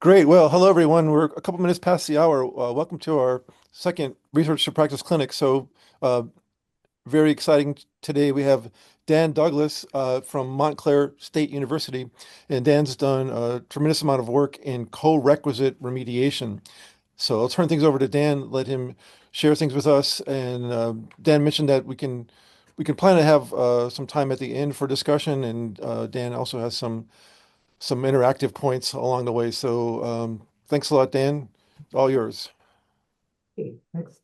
Great. Well, hello everyone. We're a couple minutes past the hour. Welcome to our second Research to Practice clinic. Uh, Very exciting today. We have Dan Douglas from Montclair State University, and Dan's done a tremendous amount of work in co-requisite remediation. So I'll turn things over to Dan, let him share things with us. And Dan mentioned that we can plan to have some time at the end for discussion, and Dan also has some interactive points along the way. Thanks a lot, Dan. All yours. Hey,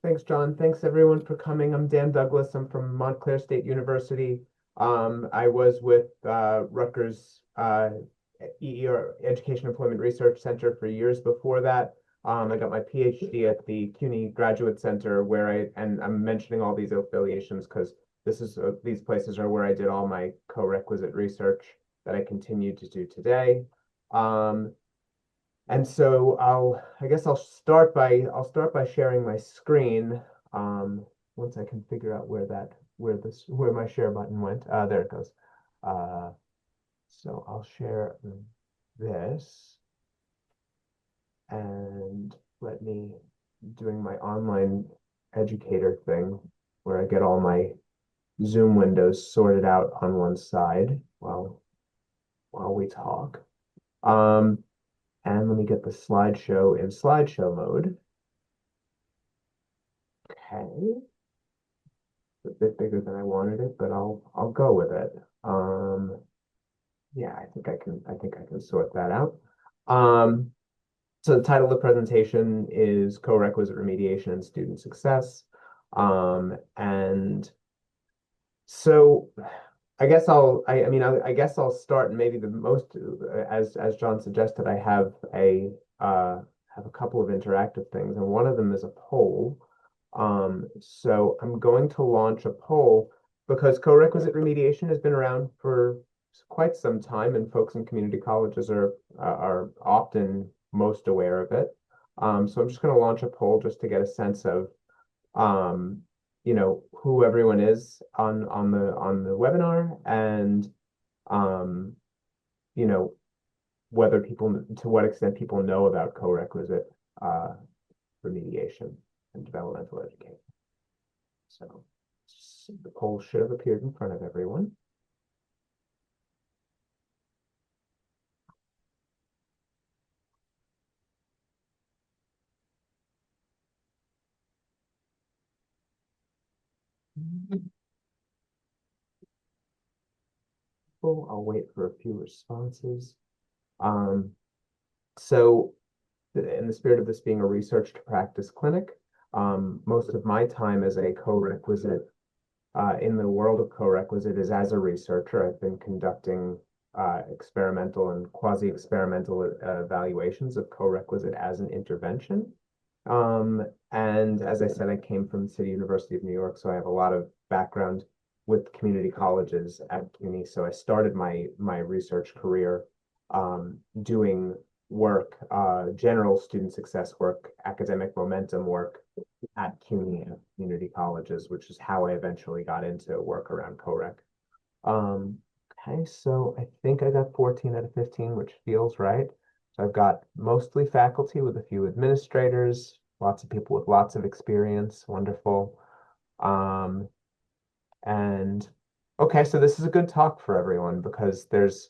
thanks, John. Thanks everyone for coming. I'm Dan Douglas. I'm from Montclair State University. I was with Rutgers EER Education Employment Research Center for years before that. I got my PhD at the CUNY Graduate Center, and I'm mentioning all these affiliations because these places are where I did all my co-requisite research that I continue to do today. Um, and so I guess I'll start by sharing my screen. Once I can figure out where my share button went. There it goes. Uh, so I'll share this and let me doing my online educator thing where I get all my Zoom windows sorted out on one side while we talk. Um, and let me get the slideshow in slideshow mode. Okay, a bit bigger than I wanted it, but I'll go with it. Yeah, I think I can sort that out. Um, so the title of the presentation is Co-requisite Remediation and Student Success. And so I guess I'll start and maybe the most as John suggested, I have a couple of interactive things, and one of them is a poll. So I'm going to launch a poll because co-requisite remediation has been around for quite some time, and folks in community colleges are often most aware of it. So I'm just going to launch a poll just to get a sense of um, who everyone is on the webinar, and um, you know, whether people to what extent people know about co-requisite uh, remediation and developmental education. So the poll should have appeared in front of everyone. I'll wait for a few responses. Um, so in the spirit of this being a research to practice clinic, most of my time as a co-requisite in the world of co-requisite is as a researcher. I've been conducting experimental and quasi-experimental evaluations of co-requisite as an intervention. And as I said, I came from the City University of New York, so I have a lot of background with community colleges at CUNY. So I started my research career doing work, general student success work, academic momentum work at CUNY and community colleges, which is how I eventually got into work around CoRec. Um, okay, so I think I got 14 out of 15, which feels right. So I've got mostly faculty with a few administrators, lots of people with lots of experience. Wonderful. Um, and okay, so this is a good talk for everyone because there isn't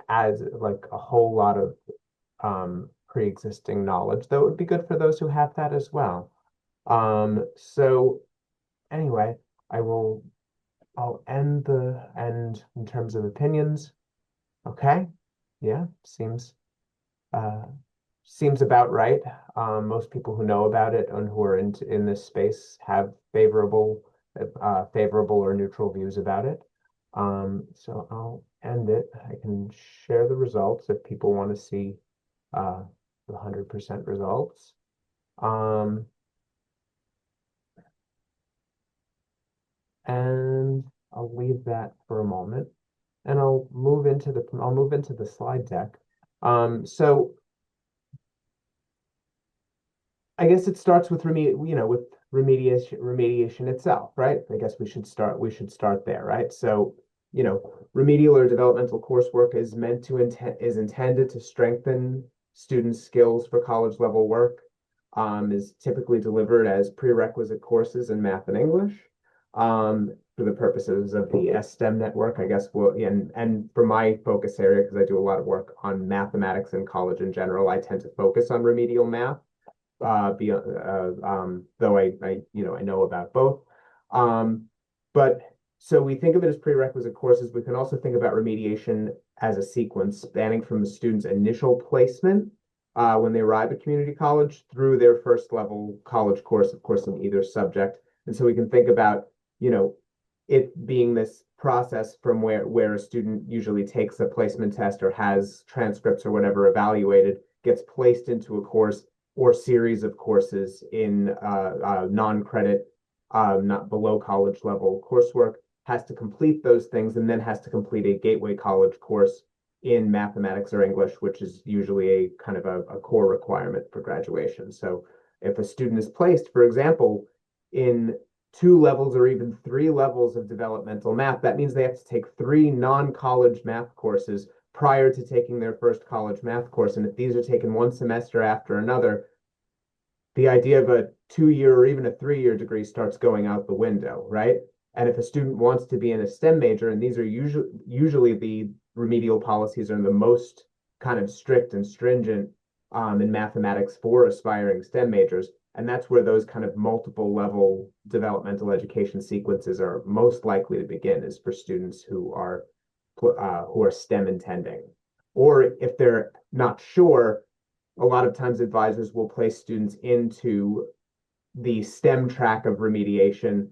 as like a whole lot of pre-existing knowledge that would be good for those who have that as well. So anyway, I will I'll end in terms of opinions. Okay. Yeah, uh seems about right. Most people who know about it and who are in this space have favorable or neutral views about it. So I'll end it. I can share the results if people want to see uh, the 100% results. Um, and I'll leave that for a moment, and I'll move into the slide deck. So I guess it starts with remediation itself, right? I guess we should start there, right? So remedial or developmental coursework is intended to strengthen students' skills for college level work, is typically delivered as prerequisite courses in math and English, for the purposes of the STEM network, I guess. And for my focus area, because I do a lot of work on mathematics in college in general, I tend to focus on remedial math, though I know about both. Um, but so we think of it as prerequisite courses. We can also think about remediation as a sequence spanning from the student's initial placement, when they arrive at community college, through their first level college course, of course, in either subject. And so we can think about, you know, it being this process from where a student usually takes a placement test or has transcripts or whatever evaluated, gets placed into a course or series of courses in non-credit, not below college level coursework, has to complete those things, and then has to complete a gateway college course in mathematics or English, which is usually a kind of a core requirement for graduation. So if a student is placed, for example, in 2 levels or even 3 levels of developmental math, that means they have to take 3 non-college math courses prior to taking their first college math course. And if these are taken one semester after another, the idea of a 2 year or even a 3 year degree starts going out the window, right? And if a student wants to be in a STEM major, and these are usually the remedial policies are the most kind of strict and stringent, in mathematics for aspiring STEM majors, and that's where those kind of multiple level developmental education sequences are most likely to begin, is for students who are STEM intending. Or if they're not sure, a lot of times advisors will place students into the STEM track of remediation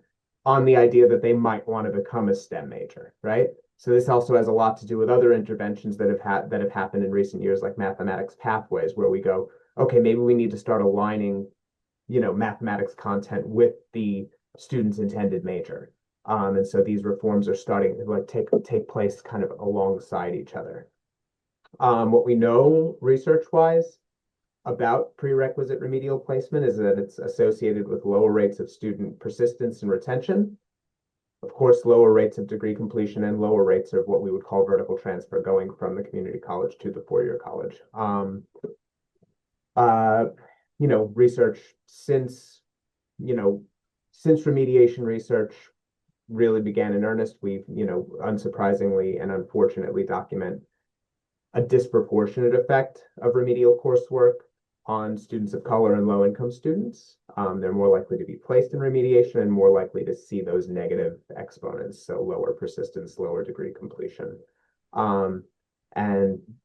on the idea that they might want to become a STEM major, right? So this also has a lot to do with other interventions that have happened in recent years, like mathematics pathways, where we go, okay, maybe we need to start aligning, mathematics content with the student's intended major. And so these reforms are starting to like take place kind of alongside each other. What we know research wise about prerequisite remedial placement is that it's associated with lower rates of student persistence and retention. Of course, lower rates of degree completion and lower rates of what we would call vertical transfer, going from the community college to the four-year college. Uh, Research you know, since remediation research really began in earnest, we've, unsurprisingly and unfortunately document a disproportionate effect of remedial coursework on students of color and low income students. They're more likely to be placed in remediation and more likely to see those negative exponents, so lower persistence, lower degree completion. And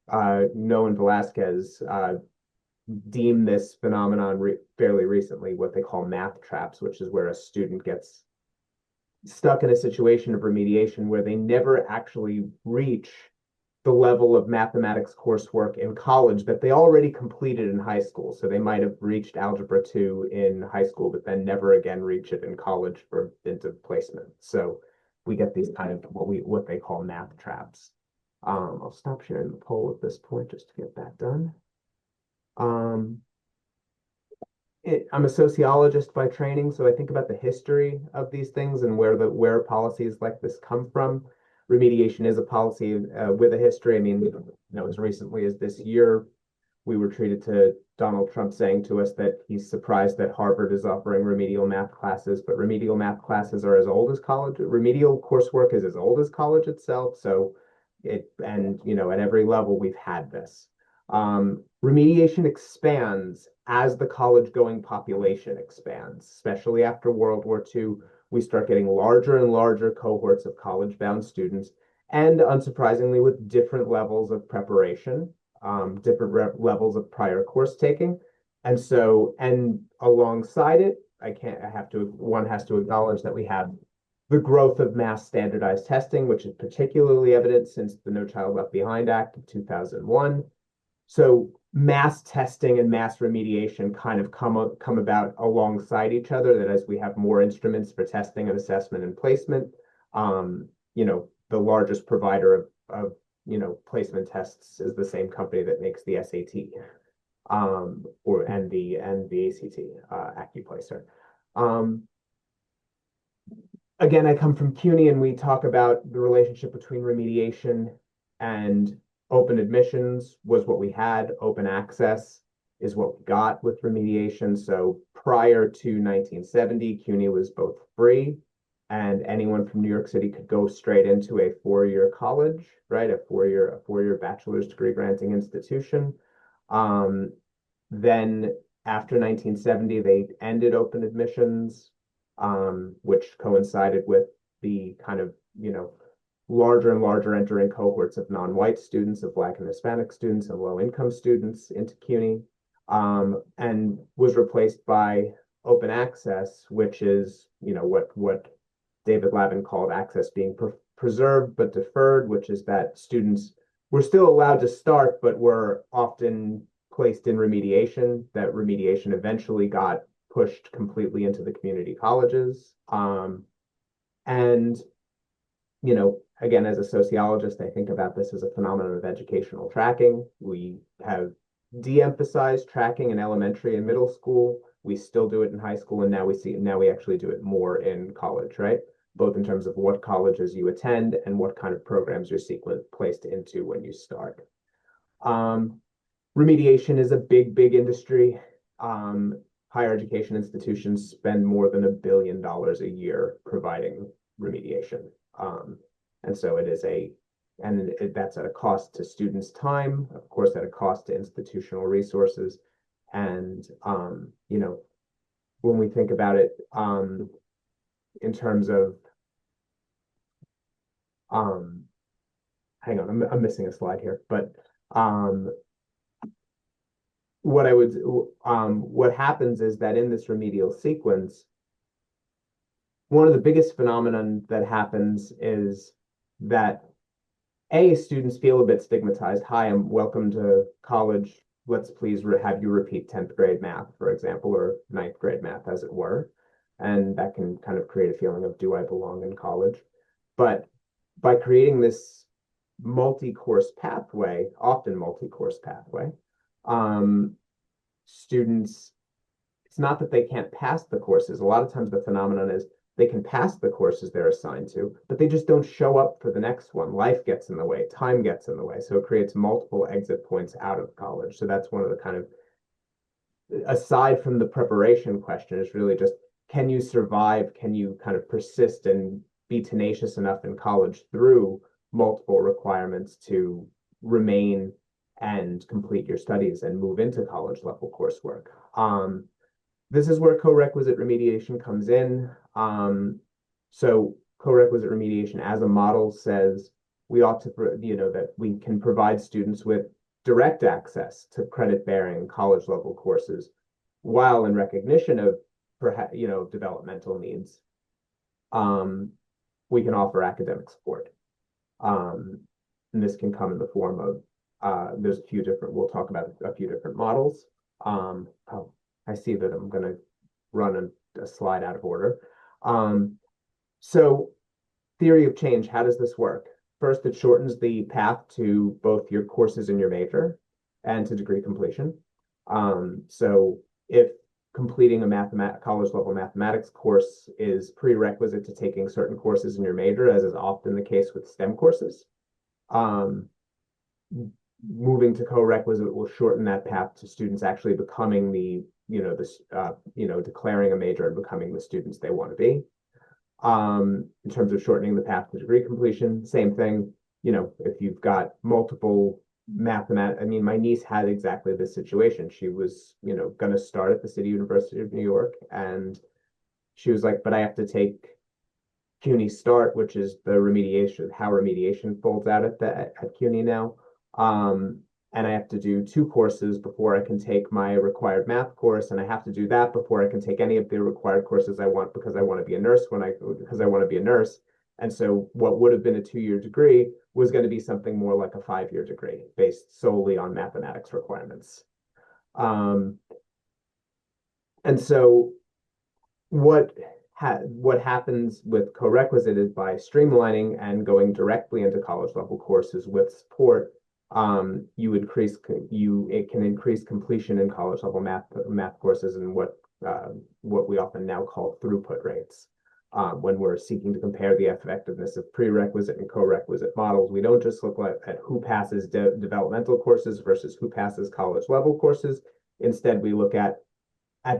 Noah and Velasquez deemed this phenomenon fairly recently what they call math traps, which is where a student gets stuck in a situation of remediation where they never actually reach the level of mathematics coursework in college that they already completed in high school. So they might have reached Algebra 2 in high school, but then never again reach it in college for into placement. So we get these kind of what they call math traps. I'll stop sharing the poll at this point just to get that done. Um, I'm a sociologist by training, so I think about the history of these things and where policies like this come from. Remediation is a policy with a history. I mean, as recently as this year, we were treated to Donald Trump saying to us that he's surprised that Harvard is offering remedial math classes, but remedial math classes are as old as college. Remedial coursework is as old as college itself. So at every level we've had this. Remediation expands as the college going population expands, especially after World War II. We start getting larger and larger cohorts of college bound students, and unsurprisingly, with different levels of preparation, different levels of prior course taking. And alongside it, one has to acknowledge that we have the growth of mass standardized testing, which is particularly evident since the No Child Left Behind Act of 2001. So mass testing and mass remediation kind of come about alongside each other, that as we have more instruments for testing and assessment and placement, the largest provider of placement tests is the same company that makes the SAT, and the ACT, AccuPlacer. again, I come from CUNY and we talk about the relationship between remediation and open admissions was what we had. Open access is what we got with remediation. So prior to 1970, CUNY was both free and anyone from New York City could go straight into a four-year college, right? A four-year bachelor's degree granting institution. Um, then after 1970, they ended open admissions, which coincided with the kind of, larger and larger entering cohorts of non-white students, of Black and Hispanic students, and low-income students into CUNY, and was replaced by open access, which is, what David Lavin called access being preserved but deferred, which is that students were still allowed to start, but were often placed in remediation. That remediation eventually got pushed completely into the community colleges. And, again, as a sociologist, I think about this as a phenomenon of educational tracking. We have de-emphasized tracking in elementary and middle school. We still do it in high school, and now we actually do it more in college, right? Both in terms of what colleges you attend and what kind of programs you're placed into when you start. Um, Remediation is a big, big industry. Um, Higher education institutions spend more than $1 billion a year providing remediation. Um, and so it is that's at a cost to students' time, of course, at a cost to institutional resources. And, when we think about it, in terms of, um, hang on, I'm missing a slide here, but, um, what happens is that in this remedial sequence, one of the biggest phenomenon that happens is that students feel a bit stigmatized. Hi, I'm welcome to college. Let's please have you repeat 10th grade math, for example, or ninth grade math, as it were. And that can kind of create a feeling of, do I belong in college? But by creating this multi-course pathway, often multi-course pathway, um, students, it's not that they can't pass the courses. A lot of times the phenomenon is they can pass the courses they're assigned to, but they just don't show up for the next one. Life gets in the way, time gets in the way. So it creates multiple exit points out of college. So that's one of the kind of, aside from the preparation question, is really just, can you survive? Can you kind of persist and be tenacious enough in college through multiple requirements to remain and complete your studies and move into college level coursework? This is where co-requisite remediation comes in. So co-requisite remediation as a model says we ought to, that we can provide students with direct access to credit-bearing college level courses, while in recognition of perhaps, developmental needs, um, we can offer academic support. And this can come in the form of, we'll talk about a few different models. Oh, I see that I'm going to run a slide out of order. So theory of change, how does this work? First, it shortens the path to both your courses in your major and to degree completion. So if completing a college level mathematics course is prerequisite to taking certain courses in your major, as is often the case with STEM courses, um, moving to co-requisite will shorten that path to students actually becoming declaring a major and becoming the students they want to be. In terms of shortening the path to degree completion, same thing. If you've got multiple my niece had exactly this situation. She was, going to start at the City University of New York, and she was like, but I have to take CUNY START, which is how remediation folds out at CUNY now. And I have to do two courses before I can take my required math course, and I have to do that before I can take any of the required courses I want, because I want to be a nurse because I want to be a nurse. And so what would have been a 2-year degree was going to be something more like a 5-year degree based solely on mathematics requirements. Um, and so what what happens with co-requisite is, by streamlining and going directly into college level courses with support, it can increase completion in college level math courses, and what we often now call throughput rates. when we're seeking to compare the effectiveness of prerequisite and co-requisite models. We don't just look at who passes developmental courses versus who passes college level courses. Instead, we look at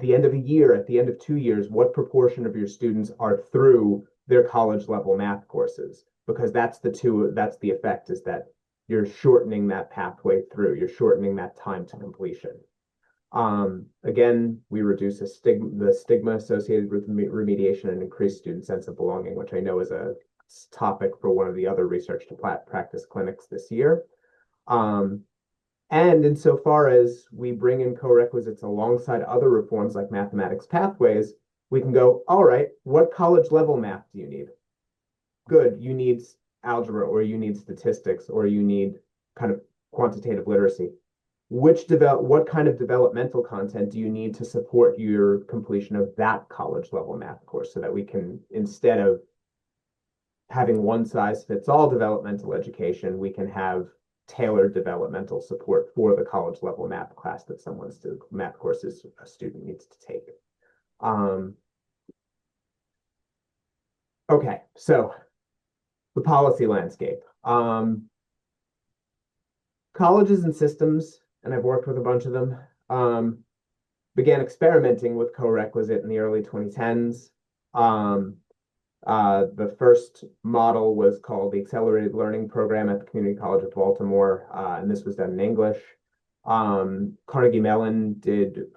the end of a year, at the end of 2 years, what proportion of your students are through their college level math courses? Because that's the effect, is that you're shortening that pathway through, you're shortening that time to completion. Again, we reduce the stigma associated with remediation and increase student sense of belonging, which I know is a topic for one of the other research to practice clinics this year. And insofar as we bring in co-requisites alongside other reforms like mathematics pathways, we can go, all right, what college level math do you need? Good, you need algebra, or you need statistics, or you need kind of quantitative literacy. What kind of developmental content do you need to support your completion of that college level math course, so that we can, instead of having one size fits all developmental education, we can have tailored developmental support for the college level math class that math courses a student needs to take. Okay, so the policy landscape. Colleges and systems, and I've worked with a bunch of them, began experimenting with co-requisite in the early 2010s. The first model was called the Accelerated Learning Program at the Community College of Baltimore, and this was done in English. Carnegie Mellon did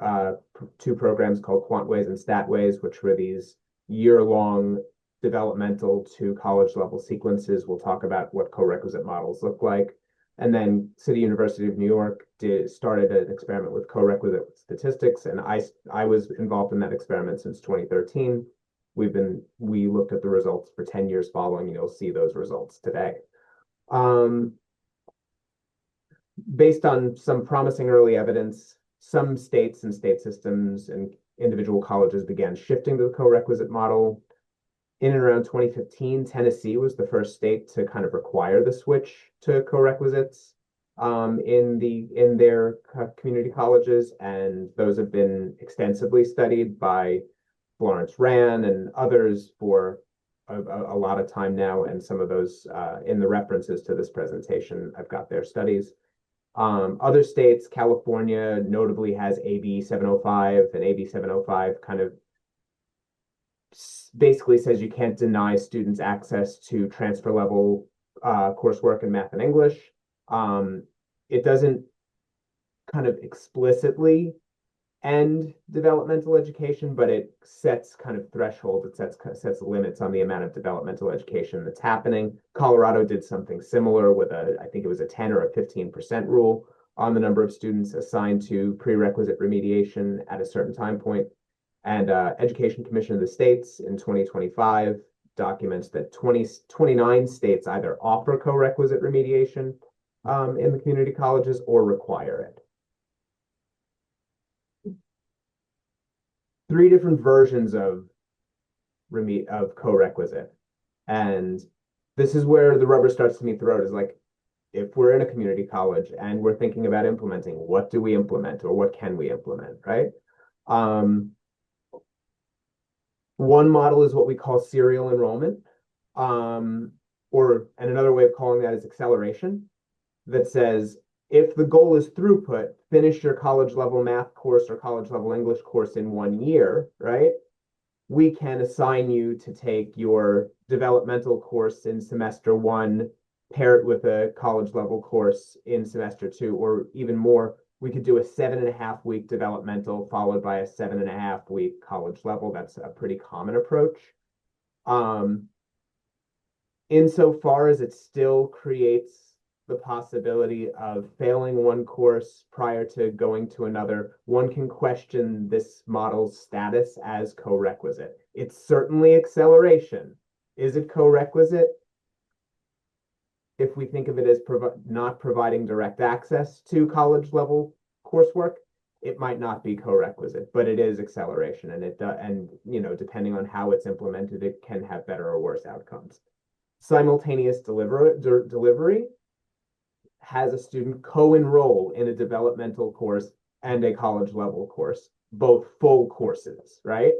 two programs called QuantWays and StatWays, which were these year-long developmental to college level sequences. We'll talk about what co-requisite models look like. And then City University of New York started an experiment with co-requisite statistics, and I was involved in that experiment since 2013. We looked at the results for 10 years following. You'll see those results today. Based on some promising early evidence, some states and state systems and individual colleges began shifting to the co-requisite model. In and around 2015, Tennessee was the first state to kind of require the switch to co-requisites in their community colleges, and those have been extensively studied by Florence Rand and others for a lot of time now, and some of those in the references to this presentation, I've got their studies. Other states, California notably has AB 705, and AB 705 kind of basically says you can't deny students access to transfer level coursework in math and English. It doesn't kind of explicitly end developmental education, but it sets kind of thresholds. It sets limits on the amount of developmental education that's happening. Colorado did something similar with I think it was a 10 or a 15% rule on the number of students assigned to prerequisite remediation at a certain time point. And Education Commission of the States in 2025 documents that 29 states either offer co-requisite remediation in the community colleges or require it. 3 different versions of co-requisite. And this is where the rubber starts to meet the road, is like, if we're in a community college and we're thinking about implementing, what do we implement, or what can we implement, right? One model is what we call serial enrollment, and another way of calling that is acceleration, that says, if the goal is throughput, finish your college level math course or college level English course in 1 year, right? We can assign you to take your developmental course in semester 1, pair it with a college level course in semester 2, or even more. We could do a 7.5-week developmental followed by a 7.5-week college level. That's a pretty common approach. Insofar as it still creates the possibility of failing one course prior to going to another, one can question this model's status as co-requisite. It's certainly acceleration. Is it co-requisite? If we think of it as not providing direct access to college level coursework, it might not be co-requisite, but it is acceleration, and depending on how it's implemented, it can have better or worse outcomes. Simultaneous delivery has a student co-enroll in a developmental course and a college level course, both full courses, right?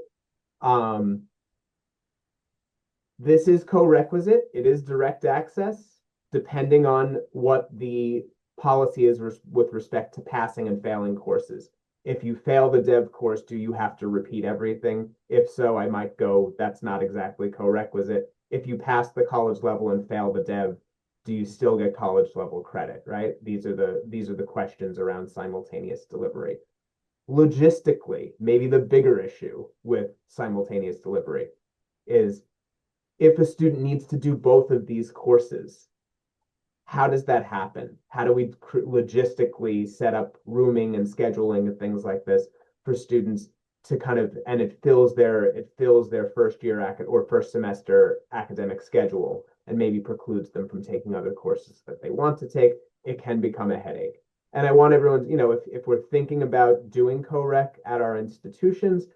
This is co-requisite. It is direct access, depending on what the policy is with respect to passing and failing courses. If you fail the dev course, do you have to repeat everything? If so, I might go, that's not exactly co-requisite. If you pass the college level and fail the dev, do you still get college level credit, right? These are the questions around simultaneous delivery. Logistically, maybe the bigger issue with simultaneous delivery is if a student needs to do both of these courses, how does that happen? How do we logistically set up rooming and scheduling and things like this for students to kind of, and it fills their first year or first semester academic schedule and maybe precludes them from taking other courses that they want to take. It can become a headache. And I want everyone, if we're thinking about doing co-rec at our institutions,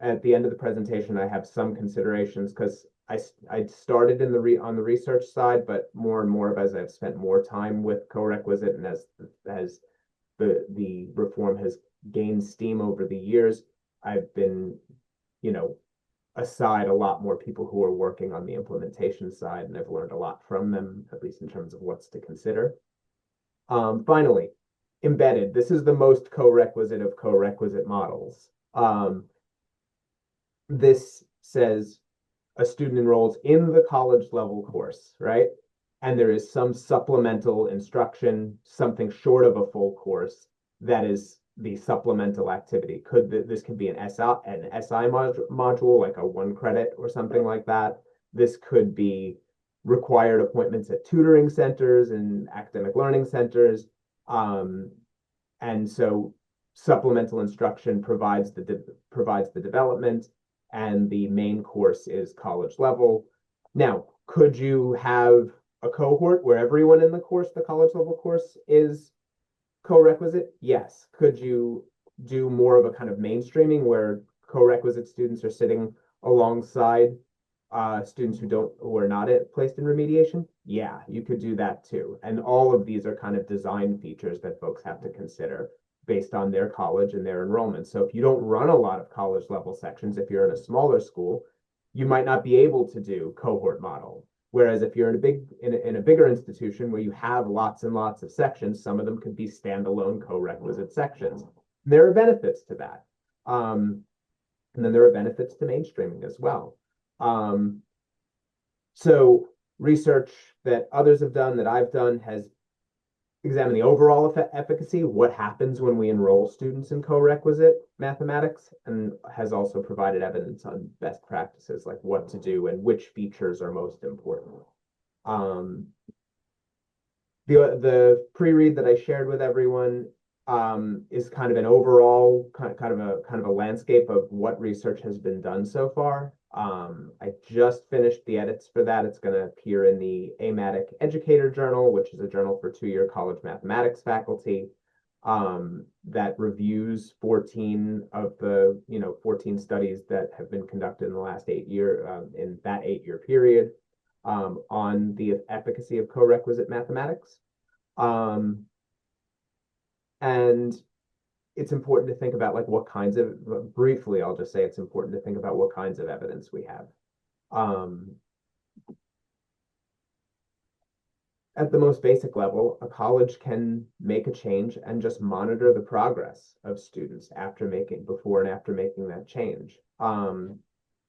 at the end of the presentation, I have some considerations because I started on the research side, but more and more as I've spent more time with Corequisite and as the reform has gained steam over the years, I've been, you know, aside a lot more people who are working on the implementation side, and I've learned a lot from them, at least in terms of what's to consider. Finally, embedded. This is the most co-requisite of co-requisite models. This says a student enrolls in the college level course, right? And there is some supplemental instruction, something short of a full course that is the supplemental activity. This could be an SI module, like a 1 credit or something like that. This could be required appointments at tutoring centers and academic learning centers. And so supplemental instruction provides the development, and the main course is college level. Now, could you have a cohort where everyone in the course, the college level course, is co-requisite? Yes. Could you do more of a kind of mainstreaming where co-requisite students are sitting alongside students who are not placed in remediation? Yeah, you could do that too. And all of these are kind of design features that folks have to consider based on their college and their enrollment. So if you don't run a lot of college level sections, if you're in a smaller school, you might not be able to do cohort model. Whereas if you're in a bigger institution where you have lots and lots of sections, some of them could be standalone co-requisite sections. There are benefits to that. And then there are benefits to mainstreaming as well. Um, so research that others have done, that I've done, has examined the overall efficacy, what happens when we enroll students in co-requisite mathematics, and has also provided evidence on best practices, like what to do and which features are most important. Um, the pre-read that I shared with everyone is kind of an overall kind of a landscape of what research has been done so far. I just finished the edits for that. It's going to appear in the AMATIC Educator Journal, which is a journal for two-year college mathematics faculty, that reviews 14 of the 14 studies that have been conducted in the last 8 year in that 8 year period on the efficacy of co-requisite mathematics. Um, and it's important to think about like what kinds of, briefly, I'll just say it's important to think about what kinds of evidence we have. Um, at the most basic level, a college can make a change and just monitor the progress of students before and after making that change.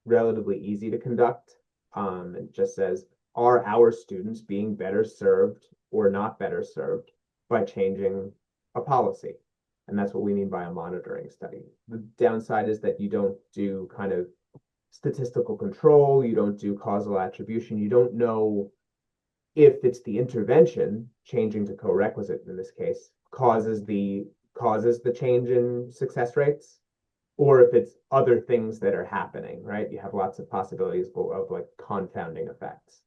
Relatively easy to conduct. It just says, are our students being better served or not better served by changing a policy? And that's what we mean by a monitoring study. The downside is that you don't do kind of statistical control, you don't do causal attribution, you don't know if it's the intervention, changing to co-requisite in this case, causes the change in success rates, or if it's other things that are happening, right? You have lots of possibilities of like confounding effects.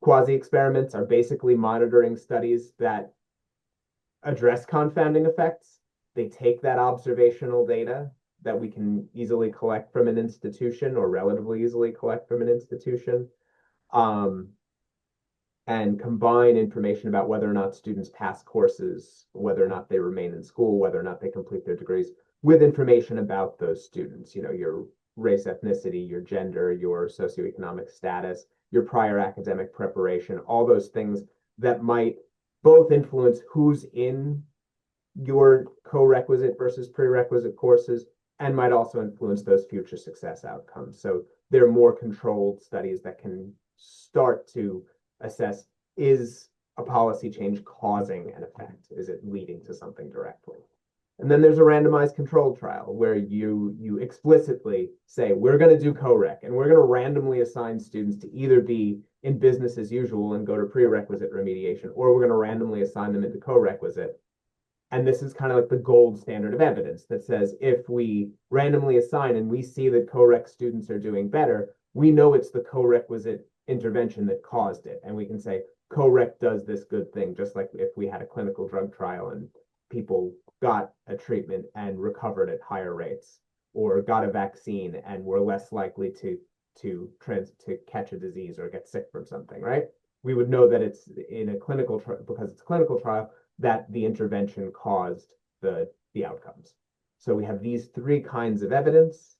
Quasi experiments are basically monitoring studies that address confounding effects. They take that observational data that we can easily collect from an institution or relatively easily collect from an institution, and combine information about whether or not students pass courses, whether or not they remain in school, whether or not they complete their degrees, with information about those students. race, ethnicity, your gender, your socioeconomic status, your prior academic preparation, all those things that might both influence who's in your co-requisite versus prerequisite courses and might also influence those future success outcomes. So there are more controlled studies that can start to assess, is a policy change causing an effect? Is it leading to something directly? And then there's a randomized controlled trial where you explicitly say, we're going to do co-rec and we're going to randomly assign students to either be in business as usual and go to prerequisite remediation, or we're going to randomly assign them into co-requisite. And this is kind of like the gold standard of evidence that says if we randomly assign and we see that co-rec students are doing better, we know it's the co-requisite intervention that caused it. And we can say co-rec does this good thing, just like if we had a clinical drug trial and people got a treatment and recovered at higher rates, or got a vaccine and were less likely to catch a disease or get sick from something, right? We would know that it's in a clinical trial, because it's a clinical trial, that the intervention caused the outcomes. So we have these three kinds of evidence,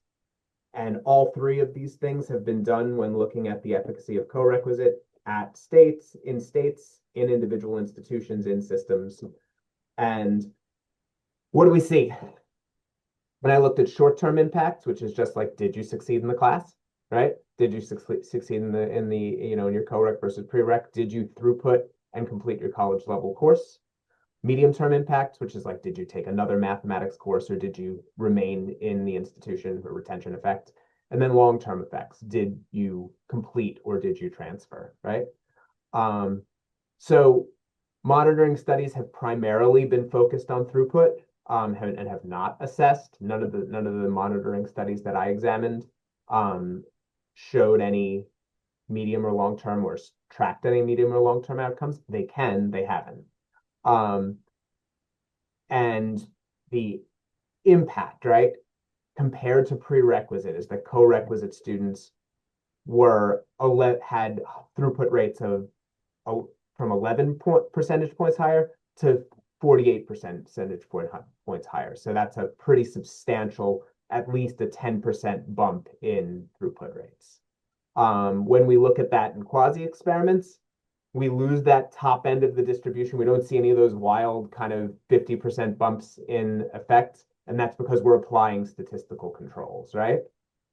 and all three of these things have been done when looking at the efficacy of co-requisite at states, in individual institutions, in systems. And what do we see? When I looked at short-term impacts, which is just like, did you succeed in the class, right? Did you succeed in the in your co-rec versus prereq? Did you throughput and complete your college level course? Medium-term impacts, which is like, did you take another mathematics course or did you remain in the institution, or retention effect? And then long-term effects, did you complete or did you transfer, right? So monitoring studies have primarily been focused on throughput, and have not assessed. None of the monitoring studies that I examined showed any medium or long-term, or tracked any medium or long-term outcomes. They haven't. And the impact, right, compared to prerequisite, is that co-requisite students had throughput rates of from 11 percentage points higher to 48 percentage points higher. So that's a pretty substantial, at least a 10% bump in throughput rates. When we look at that in quasi-experiments, we lose that top end of the distribution. We don't see any of those wild kind of 50% bumps in effect. And that's because we're applying statistical controls, right?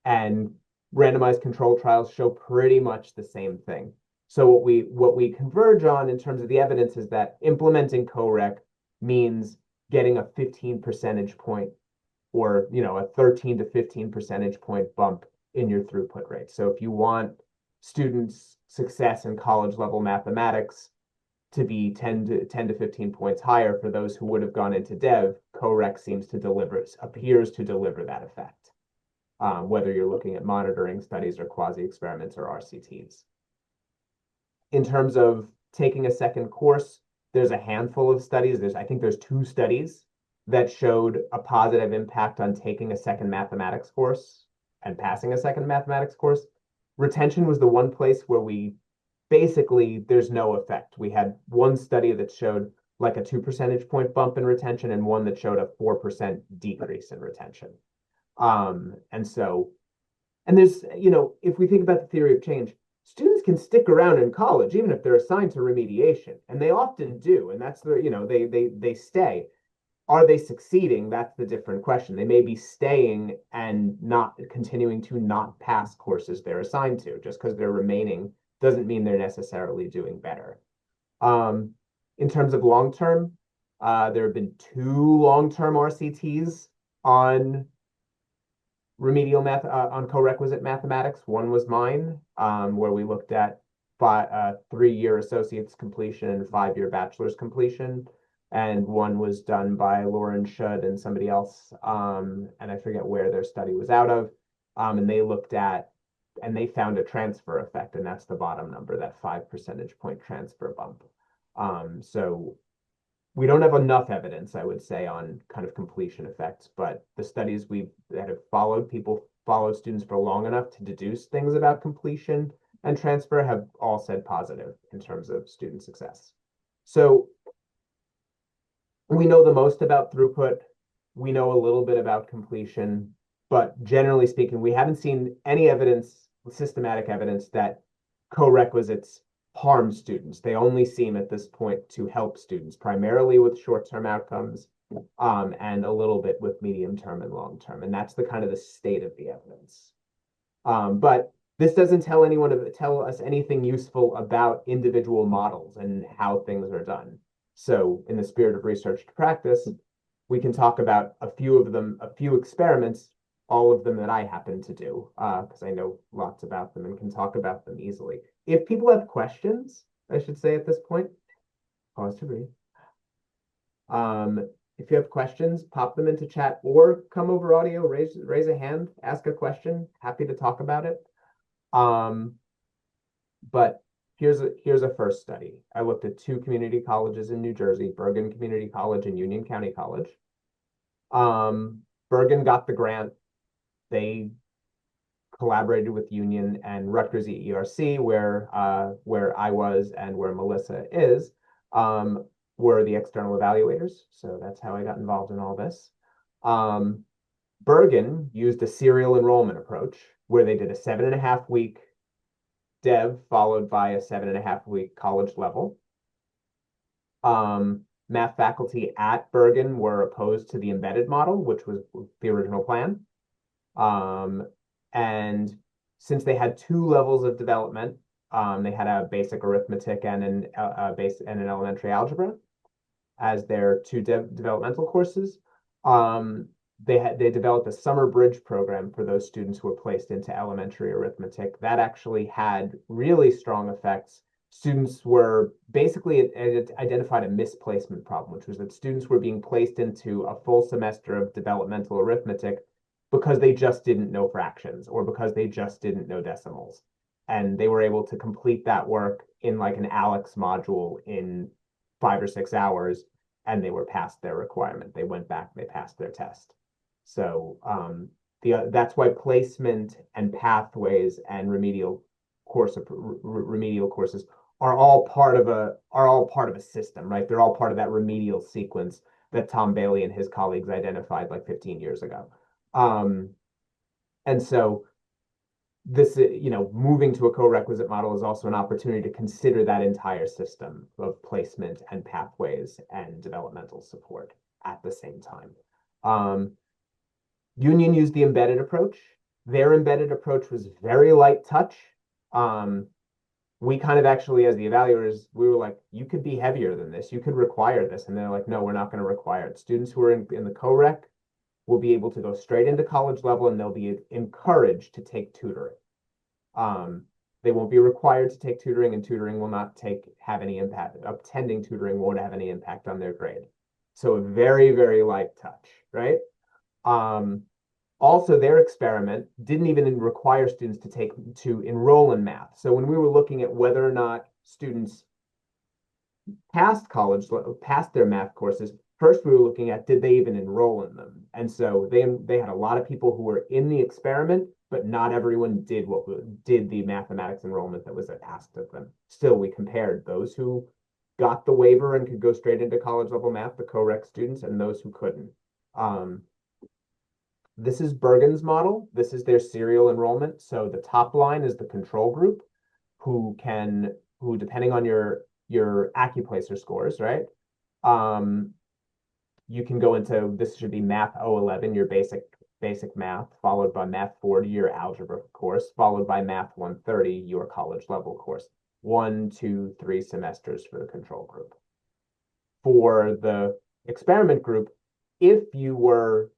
And randomized control trials show pretty much the same thing. So what we converge on in terms of the evidence is that implementing co-rec means getting a 15 percentage point, or a 13 to 15 percentage point bump in your throughput rate. So if you want students' success in college level mathematics to be 10 to 15 points higher for those who would have gone into dev, co-rec appears to deliver that effect, whether you're looking at monitoring studies or quasi-experiments or RCTs. In terms of taking a second course, there's a handful of studies. I think there's 2 studies that showed a positive impact on taking a second mathematics course and passing a second mathematics course. Retention was the one place where there's no effect. We had one study that showed like a 2 percentage point bump in retention, and one that showed a 4% decrease in retention. And there's, if we think about the theory of change, students can stick around in college even if they're assigned to remediation, and they often do. And that's they stay. Are they succeeding? That's the different question. They may be staying and not continuing to not pass courses they're assigned to. Just because they're remaining doesn't mean they're necessarily doing better. In terms of long-term, there have been 2 long-term RCTs on on co-requisite mathematics. One was mine, where we looked at 3-year associate's completion and 5-year bachelor's completion. And one was done by Lauren Shudd and somebody else, and I forget where their study was out of. And they found a transfer effect, and that's the bottom number, that 5 percentage point transfer bump. So we don't have enough evidence, I would say, on kind of completion effects, but the studies that have followed students for long enough to deduce things about completion and transfer have all said positive in terms of student success. So we know the most about throughput. We know a little bit about completion. But generally speaking, we haven't seen any evidence, systematic evidence, that co-requisites harm students. They only seem at this point to help students, primarily with short-term outcomes, and a little bit with medium-term and long-term. And that's the kind of the state of the evidence. But this doesn't tell us anything useful about individual models and how things are done. So in the spirit of research to practice, we can talk about a few of them, a few experiments, all of them that I happen to do, because I know lots about them and can talk about them easily. If people have questions, I should say at this point, pause to breathe. If you have questions, pop them into chat or come over audio, raise a hand, ask a question. Happy to talk about it. But here's a first study. I looked at two community colleges in New Jersey, Bergen Community College and Union County College. Bergen got the grant. They collaborated with Union, and Rutgers EERC, where I was and where Melissa is, were the external evaluators. So that's how I got involved in all this. Bergen used a serial enrollment approach where they did a 7.5 week dev followed by a 7.5 week college level. Math faculty at Bergen were opposed to the embedded model, which was the original plan. And since they had two levels of development, they had a basic arithmetic and an elementary algebra as their two developmental courses. They developed a summer bridge program for those students who were placed into elementary arithmetic. That actually had really strong effects. Students were basically, it identified a misplacement problem, which was that students were being placed into a full semester of developmental arithmetic because they just didn't know fractions or because they just didn't know decimals. And they were able to complete that work in like an ALEX module in 5 or 6 hours, and they were past their requirement. They went back, they passed their test. So that's why placement and pathways and remedial courses are all part of a system, right? They're all part of that remedial sequence that Tom Bailey and his colleagues identified like 15 years ago. And so this, moving to a co-requisite model is also an opportunity to consider that entire system of placement and pathways and developmental support at the same time. Union used the embedded approach. Their embedded approach was very light touch. We kind of actually, as the evaluators, we were like, you could be heavier than this. You could require this. And they're like, no, we're not going to require it. Students who are in the co-rec will be able to go straight into college level, and they'll be encouraged to take tutoring. They won't be required to take tutoring, and tutoring will not have any impact. Attending tutoring won't have any impact on their grade. So a very, very light touch, right? Also, their experiment didn't even require students to enroll in math. So when we were looking at whether or not students passed their math courses, first we were looking at, did they even enroll in them? And so they had a lot of people who were in the experiment, but not everyone did the mathematics enrollment that was asked of them. Still, we compared those who got the waiver and could go straight into college level math, the co-rec students, and those who couldn't. This is Bergen's model. This is their serial enrollment. So the top line is the control group who depending on your AccuPlacer scores, right? You can go into, this should be Math 011, your basic math, followed by Math 40, your algebra course, followed by Math 130, your college level course. 1, 2, 3 semesters for the control group. For the experiment group, if you were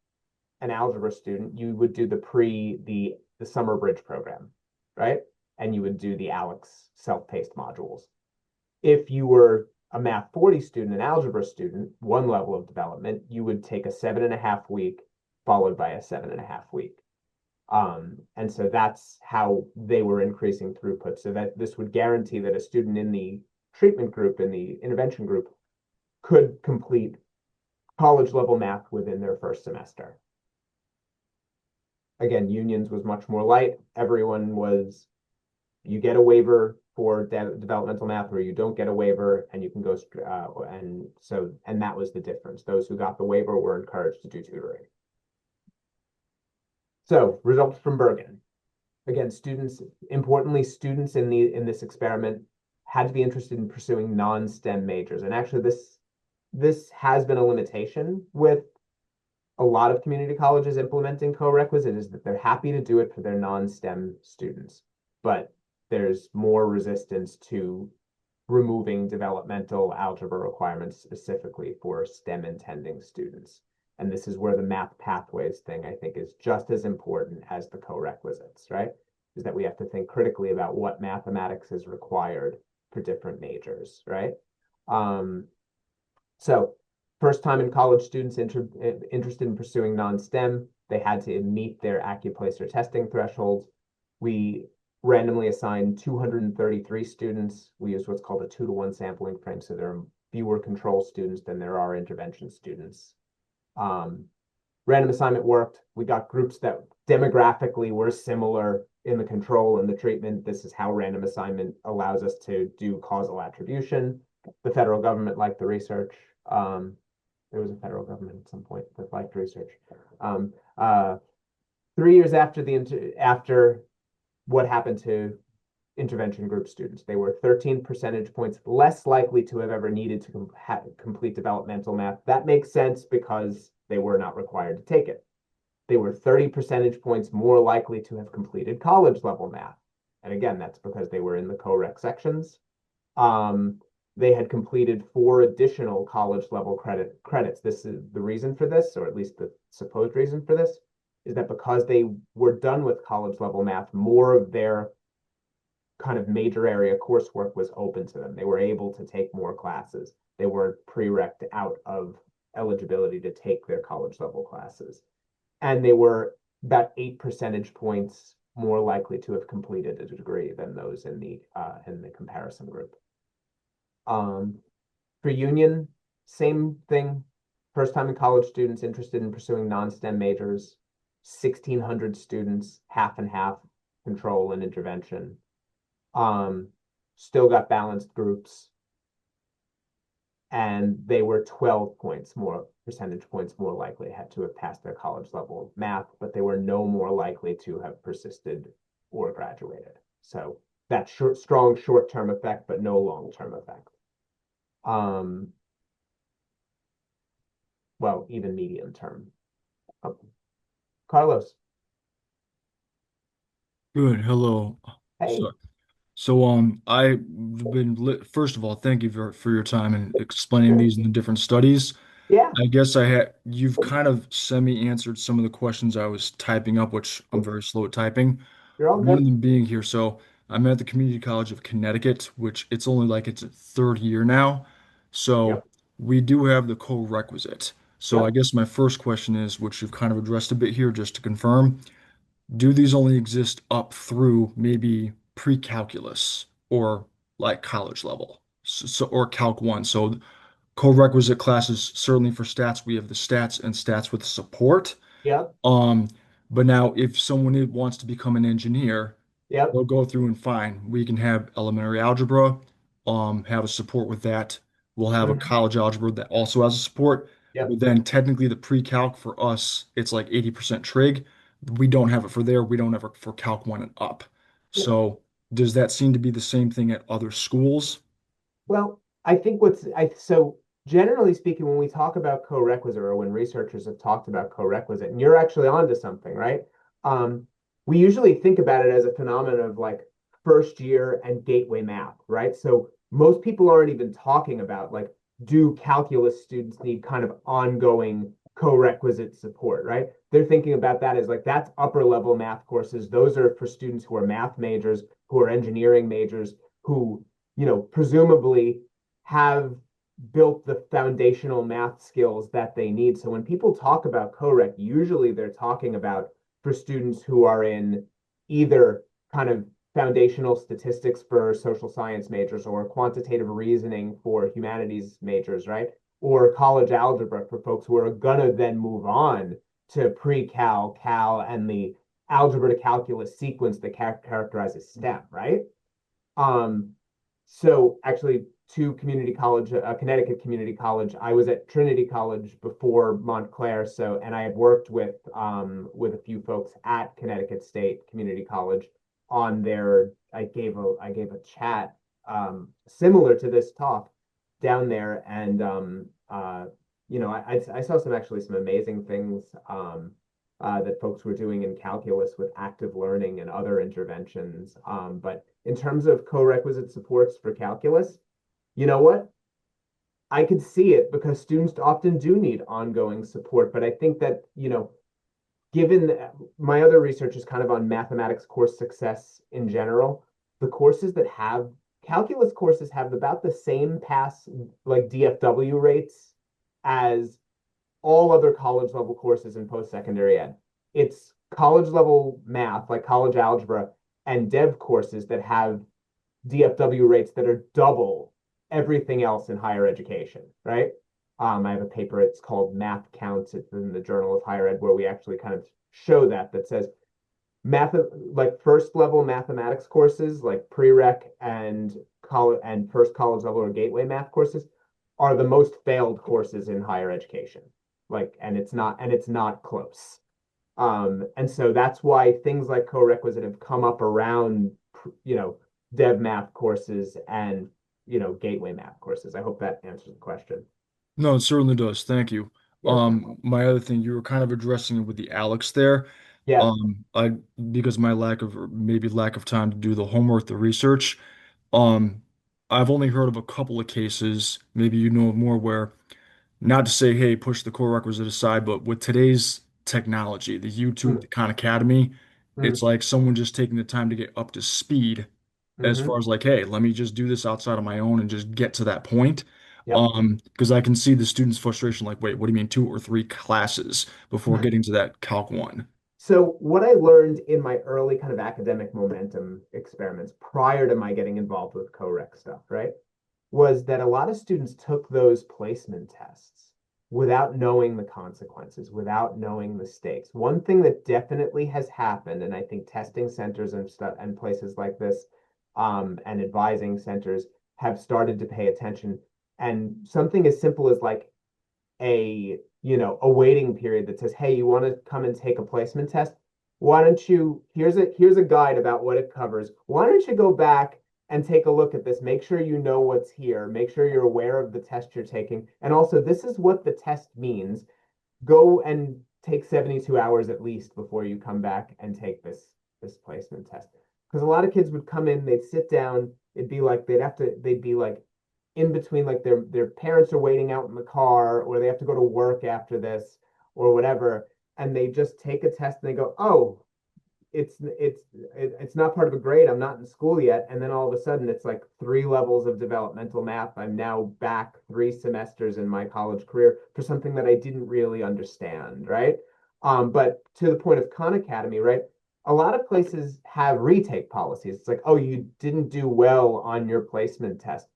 an algebra student, you would do the summer bridge program, right? And you would do the ALEX self-paced modules. If you were a Math 40 student, an algebra student, one level of development, you would take a 7.5 week followed by a 7.5 week. And so that's how they were increasing throughput. So that this would guarantee that a student in the treatment group, in the intervention group, could complete college level math within their first semester. Again, Unions was much more light. You get a waiver for developmental math, or you don't get a waiver, and you can go, and that was the difference. Those who got the waiver were encouraged to do tutoring. So results from Bergen. Again, importantly, students in this experiment had to be interested in pursuing non-STEM majors. And actually this has been a limitation with a lot of community colleges implementing co-requisite, is that they're happy to do it for their non-STEM students, but there's more resistance to removing developmental algebra requirements specifically for STEM intending students. And this is where the math pathways thing, I think, is just as important as the co-requisites, right? Is that we have to think critically about what mathematics is required for different majors, right? Um, so first time in college students interested in pursuing non-STEM, they had to meet their AccuPlacer testing thresholds. We randomly assigned 233 students. We used what's called a 2-to-1 sampling frame, so there are fewer control students than there are intervention students. Um, Random assignment worked. We got groups that demographically were similar in the control and the treatment. This is how random assignment allows us to do causal attribution. The federal government liked the research. There was a federal government at some point that liked research. Um, uh, 3 years after what happened to intervention group students, they were 13 percentage points less likely to have ever needed to complete developmental math. That makes sense because they were not required to take it. They were 30 percentage points more likely to have completed college level math. And again, that's because they were in the co-rec sections. Um, they had completed 4 additional college level credits. This is the reason for this, or at least the supposed reason for this, is that because they were done with college level math, more of their kind of major area coursework was open to them. They were able to take more classes. They were prereqed out of eligibility to take their college level classes. And they were about 8 percentage points more likely to have completed a degree than those in the comparison group. For union, same thing. First time in college students interested in pursuing non-STEM majors, 1,600 students, half and half, control and intervention. Um, Still got balanced groups, and they were 12 percentage points more likely had to have passed their college level math, but they were no more likely to have persisted or graduated. So that strong short-term effect, but no long-term effect. Um, well, even medium term. Oh, Carlos, Good. Hello. hey, So, I've been first of all, thank you for your time and explaining sure. these in the different studies. Yeah, I guess you've kind of semi-answered some of the questions I was typing up, which I'm very slow at typing. you're all One good. of them being here. So I'm at the Community College of Connecticut, which it's only like its third year now. So Yep, we do have the co-requisite. So I yep, guess my first question is, which you've kind of addressed a bit here, just to confirm. Do these only exist up through maybe pre-calculus or like college level? Or Calc 1. So co-requisite classes, certainly for stats, we have the stats and stats with support. yep, Um, but now if someone wants to become an engineer, yep, they'll go through and fine. We can have elementary algebra, have a support with that. We'll have a mhm, college algebra that also has a support. yep, But then technically the pre-calc for us, it's like 80% trig. We don't have it for there. We don't have it for Calc 1 and up. yep. So does that seem to be the same thing at other schools? Well, I think so generally speaking, when we talk about co-requisite or when researchers have talked about co-requisite, and you're actually onto something, right? Um, we usually think about it as a phenomenon of like first year and gateway math, right? So most people aren't even talking about like, do calculus students need kind of ongoing co-requisite support, right? They're thinking about that as like that's upper level math courses. Those are for students who are math majors, who are engineering majors, who presumably have built the foundational math skills that they need. So when people talk about COREC, usually they're talking about for students who are in either kind of foundational statistics for social science majors or quantitative reasoning for humanities majors, right? Or college algebra for folks who are gonna then move on to pre-cal, cal, and the algebra to calculus sequence that characterizes STEM, right? Um, so actually, to community college, Connecticut Community College. I was at Trinity College before Montclair, so and I had worked with a few folks at Connecticut State Community College on their. I gave a chat similar to this talk down there, and I saw some amazing things that folks were doing in calculus with active learning and other interventions. But in terms of co-requisite supports for calculus, you know what? I could see it because students often do need ongoing support. But I think that, given my other research is kind of on mathematics course success in general, the courses that have calculus courses have about the same pass like DFW rates as all other college level courses in post-secondary ed. It's college level math, like college algebra, and dev courses that have DFW rates that are double everything else in higher education, right? I have a paper, it's called Math Counts. It's in the Journal of Higher Ed, where we actually kind of show that says math, like first level mathematics courses, like prereq and college and first college level or gateway math courses are the most failed courses in higher education. Like, and it's not close. And so that's why things like co-requisite have come up around, you know, dev math courses and, gateway math courses. I hope that answers the question. No, it certainly does. Thank you. Yeah. My other thing, you were kind of addressing it with the Alex there. Yeah. I because my lack of or maybe lack of time to do the homework, the research. Um, I've only heard of a couple of cases, maybe you know of more where not to say, hey, push the core requisite aside, but with today's technology, the YouTube, Mm, the Khan Academy, it's mm, like someone just taking the time to get up to speed as mm-hmm. far as like, hey, let me just do this outside of my own and just get to that point. Yep. Because I can see the students' frustration, like, wait, what do you mean two or three classes before getting to that Calc 1? So what I learned in my early kind of academic momentum experiments prior to my getting involved with co-rec stuff, right, was that a lot of students took those placement tests without knowing the consequences, without knowing the stakes. One thing that definitely has happened, and I think testing centers and stuff and places like this, and advising centers have started to pay attention. And something as simple as like a waiting period that says, hey, you want to come and take a placement test? Why don't you, here's a guide about what it covers. Why don't you go back and take a look at this? Make sure you know what's here. Make sure you're aware of the test you're taking. And also, this is what the test means. Go and take 72 hours at least before you come back and take this placement test. Because a lot of kids would come in, they'd sit down, it'd be like they'd be like in between, like their parents are waiting out in the car, or they have to go to work after this or whatever, and they just take a test and they go, oh, it's not part of a grade, I'm not in school yet, and then all of a sudden it's like 3 levels of developmental math. I'm now back 3 semesters in my college career for something that I didn't really understand, right? But to the point of Khan Academy, right, a lot of places have retake policies. It's like, oh, you didn't do well on your placement test,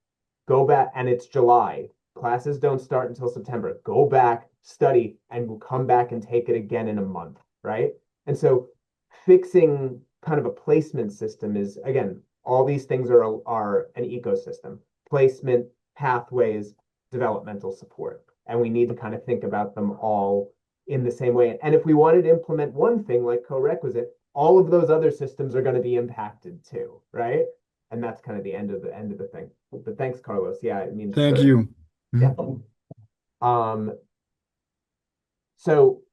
go back, and it's July. Classes don't start until September. Go back, study, and we'll come back and take it again in a month, right? And so fixing kind of a placement system is, again, all these things are an ecosystem. Placement, pathways, developmental support. And we need to kind of think about them all in the same way. And if we wanted to implement one thing like co-requisite, all of those other systems are going to be impacted too, right? And that's kind of the end of the thing. But thanks, Carlos. Yeah, I mean, Thank sure. you. Yeah. Mhm. So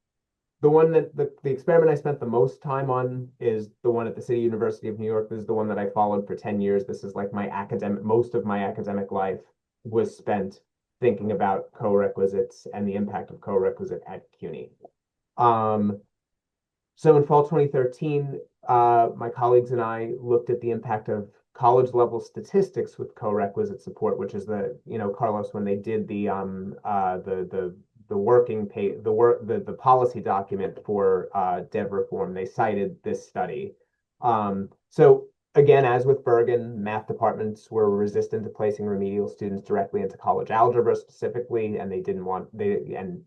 the one that the experiment I spent the most time on is the one at the City University of New York. This is the one that I followed for 10 years. This is like most of my academic life was spent thinking about co-requisites and the impact of co-requisite at CUNY. Um, so in fall 2013, my colleagues and I looked at the impact of college level statistics with co-requisite support, which is Carlos, when they did the working pay the policy document for dev reform, they cited this study. So again, as with Bergen, math departments were resistant to placing remedial students directly into college algebra specifically, and they didn't want they and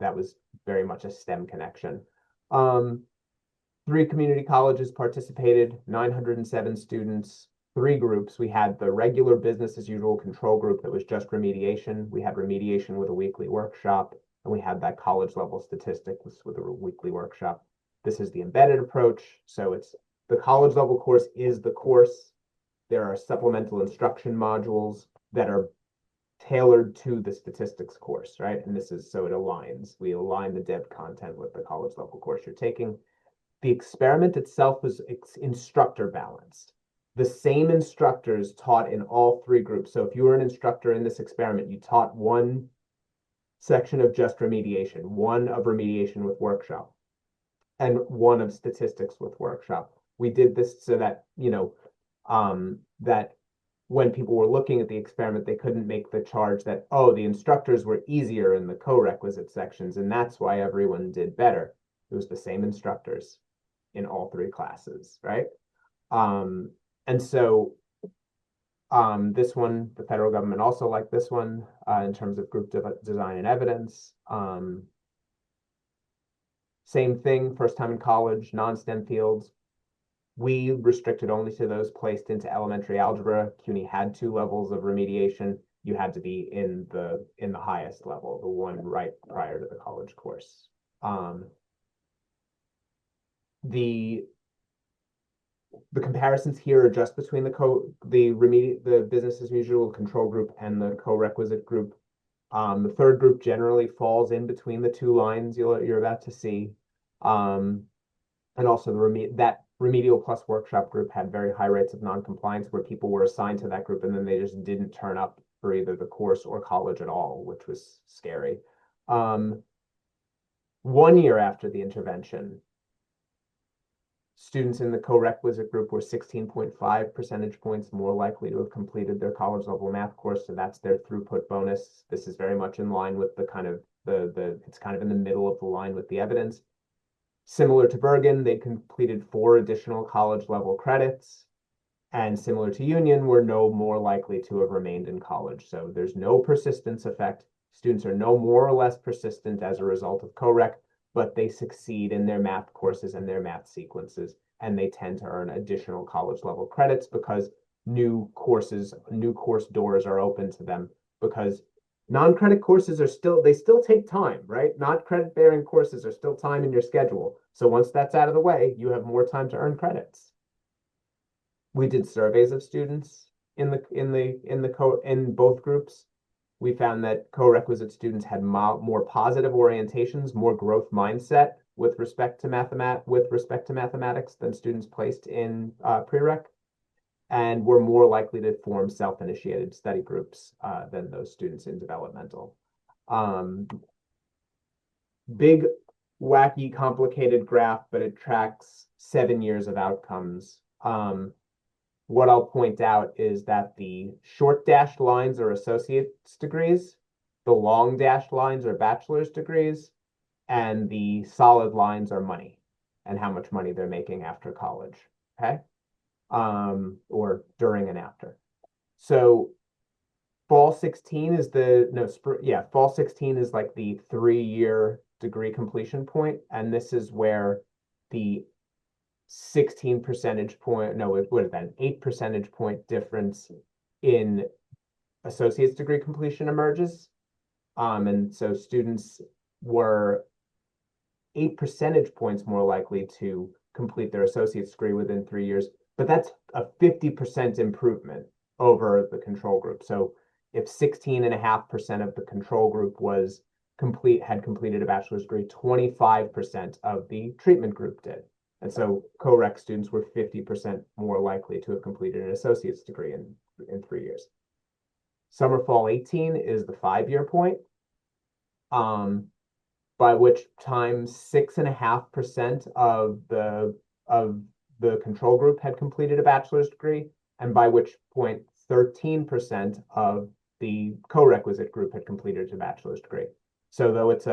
that was very much a STEM connection. Um, 3 community colleges participated, 907 students. three groups. We had the regular business as usual control group that was just remediation. We had remediation with a weekly workshop, and we had that college level statistics with a weekly workshop. This is the embedded approach. So it's the college level course is the course. There are supplemental instruction modules that are tailored to the statistics course, right? And this is so it aligns. We align the DEB content with the college level course you're taking. The experiment itself was instructor balanced. The same instructors taught in all three groups. So if you were an instructor in this experiment, you taught one section of just remediation, one of remediation with workshop, and one of statistics with workshop. We did this so that, that when people were looking at the experiment, they couldn't make the charge that, oh, the instructors were easier in the co-requisite sections, and that's why everyone did better. It was the same instructors in all three classes, right? And so this one, the federal government also liked this one in terms of group design and evidence. Same thing, first time in college, non-STEM fields. We restricted only to those placed into elementary algebra. CUNY had 2 levels of remediation. You had to be in the highest level, the one right prior to the college course. The comparisons here are just between the business as usual control group and the co-requisite group. The third group generally falls in between the 2 lines you're about to see. And also that remedial plus workshop group had very high rates of non-compliance where people were assigned to that group and then they just didn't turn up for either the course or college at all, which was scary. 1 year after the intervention, students in the co-requisite group were 16.5 percentage points more likely to have completed their college level math course. So that's their throughput bonus. This is very much in line with the kind of it's kind of in the middle of the line with the evidence. Similar to Bergen, they completed 4 additional college level credits. And similar to Union, were no more likely to have remained in college. So there's no persistence effect. Students are no more or less persistent as a result of co-rec, but they succeed in their math courses and their math sequences, and they tend to earn additional college level credits because new course doors are open to them because non-credit courses they still take time, right? Not credit bearing courses are still time in your schedule. So once that's out of the way, you have more time to earn credits. We did surveys of students in both groups. We found that co-requisite students had more positive orientations, more growth mindset with respect to mathematics than students placed in prereq, and were more likely to form self-initiated study groups than those students in developmental. Big, wacky, complicated graph, but it tracks 7 years of outcomes. What I'll point out is that the short dashed lines are associate's degrees, the long dashed lines are bachelor's degrees, and the solid lines are money and how much money they're making after college, okay? Or during and after. So fall 16 is fall 16 is like the 3-year degree completion point, and this is where the 16 percentage point, no, it would have been 8 percentage point difference in associate's degree completion emerges. And so students were 8 percentage points more likely to complete their associate's degree within 3 years, but that's a 50% improvement over the control group. So if 16.5% of the control group had completed a bachelor's degree, 25% of the treatment group did. And so co-rec students were 50% more likely to have completed an associate's degree in 3 years. Summer fall 18 is the 5-year point, by which time 6.5% of the control group had completed a bachelor's degree, and by which point 13% of the co-requisite group had completed a bachelor's degree. So though it's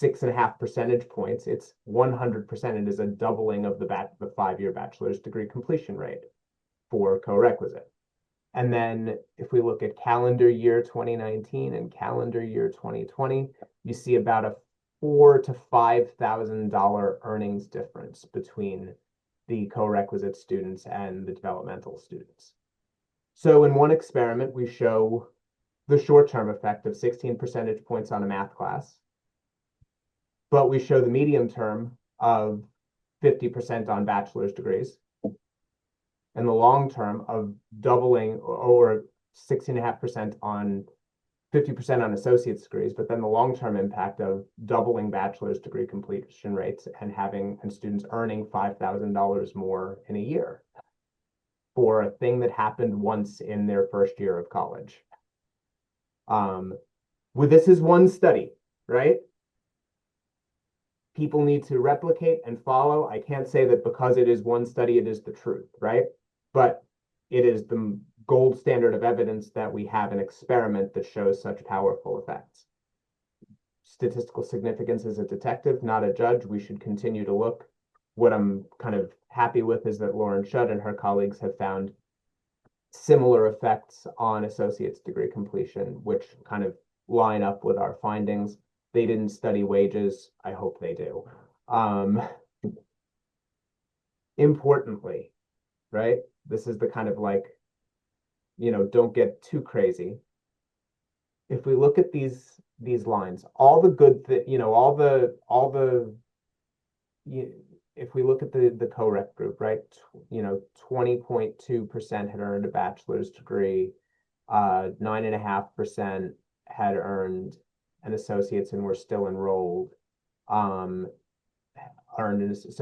6.5 percentage points, it's 100%. It is a doubling of the 5-year bachelor's degree completion rate for co-requisite. And then if we look at calendar year 2019 and calendar year 2020, you see about a $4,000 to $5,000 earnings difference between the co-requisite students and the developmental students. So in one experiment, we show the short-term effect of 16 percentage points on a math class, but we show the medium term of 50% on bachelor's degrees and the long term of doubling or 16.5% on 50% on associate's degrees, but then the long-term impact of doubling bachelor's degree completion rates and students earning $5,000 more in a year for a thing that happened once in their first year of college. Well, this is one study, right? People need to replicate and follow. I can't say that because it is one study, it is the truth, right? But it is the gold standard of evidence that we have an experiment that shows such powerful effects. Statistical significance as a detective, not a judge. We should continue to look. What I'm kind of happy with is that Lauren Shudd and her colleagues have found similar effects on associate's degree completion, which kind of line up with our findings. They didn't study wages. I hope they do. Importantly, right? This is the kind of like, don't get too crazy. If we look at these lines, all the good that, if we look at the co-rec group, right? 20.2% had earned a bachelor's degree, 9.5% had earned an associate's and were still enrolled. So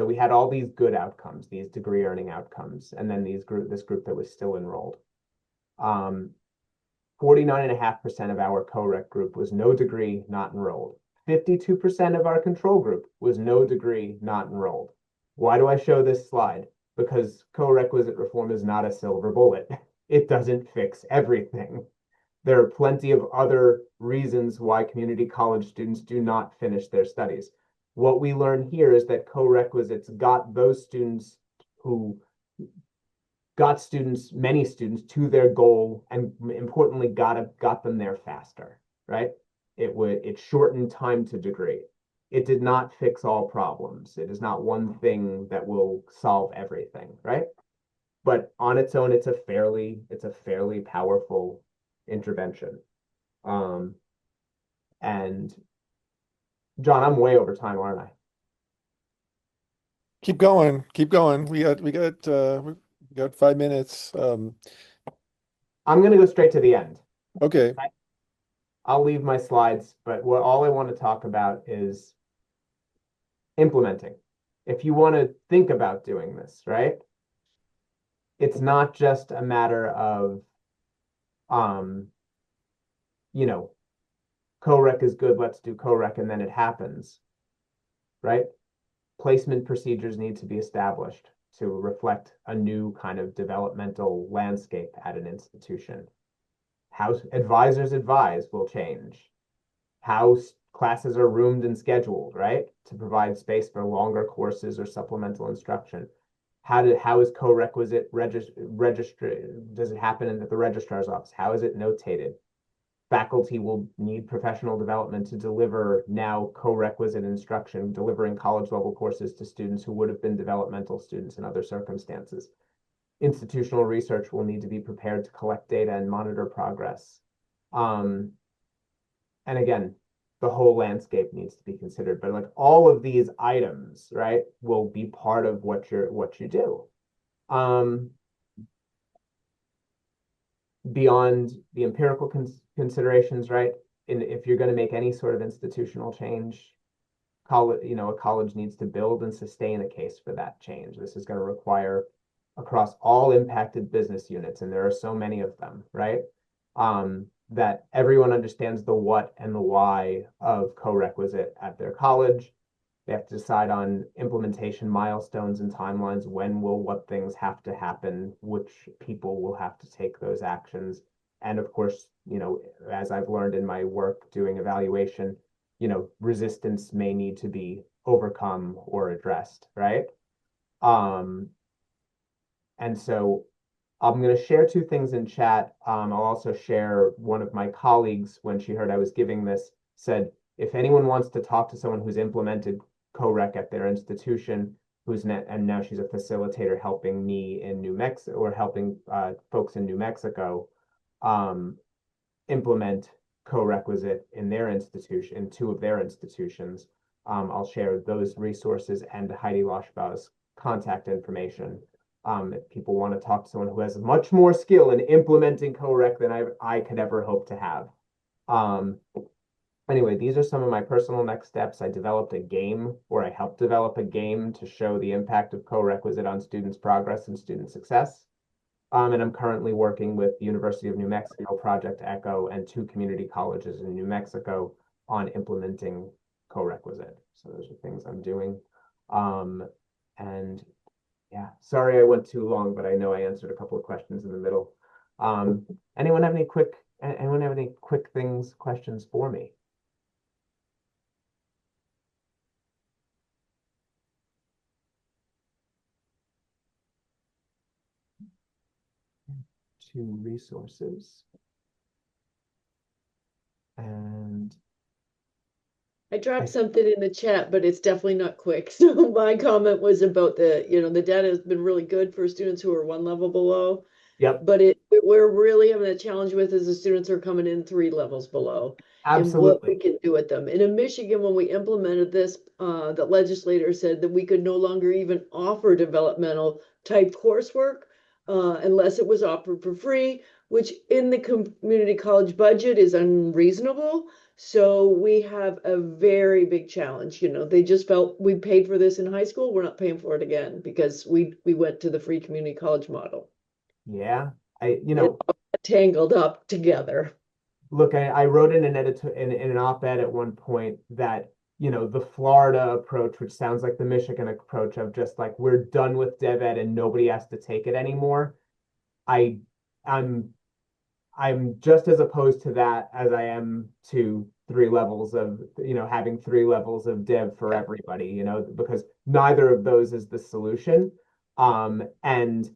we had all these good outcomes, these degree earning outcomes, and then this group that was still enrolled. 49.5% of our co-rec group was no degree, not enrolled. 52% of our control group was no degree, not enrolled. Why do I show this slide? Because co-requisite reform is not a silver bullet. It doesn't fix everything. There are plenty of other reasons why community college students do not finish their studies. What we learn here is that co-requisites got those students who got many students to their goal, and importantly, got them there faster, right? It shortened time to degree. It did not fix all problems. It is not one thing that will solve everything, right? But on its own, it's a fairly powerful intervention. And John, I'm way over time, aren't I? Keep going, keep going. We got 5 minutes. I'm going to go straight to the end. Okay. I'll leave my slides, but all I want to talk about is implementing. If you want to think about doing this, right? It's not just a matter of, co-rec is good, let's do co-rec, and then it happens, right? Placement procedures need to be established to reflect a new kind of developmental landscape at an institution. How advisors advise will change. How classes are roomed and scheduled, right? To provide space for longer courses or supplemental instruction. How is co-requisite registry? Does it happen at the registrar's office? How is it notated? Faculty will need professional development to deliver now co-requisite instruction, delivering college level courses to students who would have been developmental students in other circumstances. Institutional research will need to be prepared to collect data and monitor progress. And again, the whole landscape needs to be considered, but like all of these items, right, will be part of what you do. Beyond the empirical considerations, right? And if you're going to make any sort of institutional change, a college needs to build and sustain a case for that change. This is going to require across all impacted business units, and there are so many of them, right? That everyone understands the what and the why of co-requisite at their college. They have to decide on implementation milestones and timelines. When will what things have to happen? Which people will have to take those actions? And of course, as I've learned in my work doing evaluation, resistance may need to be overcome or addressed, right? And so I'm going to share two things in chat. I'll also share one of my colleagues, when she heard I was giving this, said, if anyone wants to talk to someone who's implemented co-rec at their institution, and now she's a facilitator helping me in New Mexico, or helping folks in New Mexico um, implement co-requisite in their institution, in two of their institutions. I'll share those resources and Heidi Loschbau's contact information. If people want to talk to someone who has much more skill in implementing co-rec than I could ever hope to have. Um, anyway, these are some of my personal next steps. I developed a game, or I helped develop a game to show the impact of co-requisite on students' progress and student success. And I'm currently working with the University of New Mexico, Project Echo, and two community colleges in New Mexico on implementing co-requisite. So those are things I'm doing. And yeah, sorry I went too long, but I know I answered a couple of questions in the middle. Um, anyone have any quick things, questions for me? Two resources. And I dropped I, something in the chat, but it's definitely not quick. So my comment was about the data has been really good for students who are one level below, yep, but we're really having a challenge with is the students who are coming in 3 levels below and what we absolutely. can do with them. And in Michigan, when we implemented this, the legislator said that we could no longer even offer developmental type coursework unless it was offered for free, which in the community college budget is unreasonable. So we have a very big challenge. They just felt we paid for this in high school. We're not paying for it again because we went to the free community college model. Yeah. It all got tangled up together. Look, I wrote in an editor in an op-ed at one point that, the Florida approach, which sounds like the Michigan approach of just like we're done with dev ed and nobody has to take it anymore. I I'm I'm just as opposed to that as I am to three levels of, having three levels of dev for everybody, because neither of those is the solution. And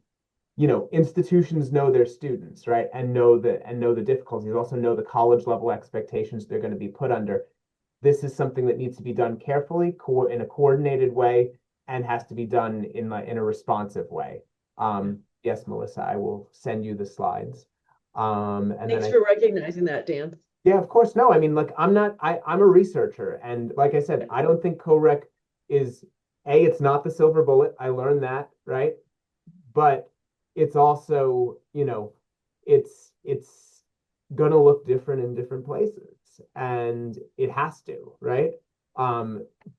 institutions know their students, right? And know the difficulties, also know the college level expectations they're going to be put under. This is something that needs to be done carefully, in a coordinated way, and has to be done in a responsive way. Yes, Melissa, I will send you the slides. And then Thanks for recognizing that, Dan. yeah, of course. No, I mean, like, I'm a researcher. And like I said, I don't think CoRec is, it's not the silver bullet. I learned that, right? But it's also, it's gonna look different in different places, and it has to, right?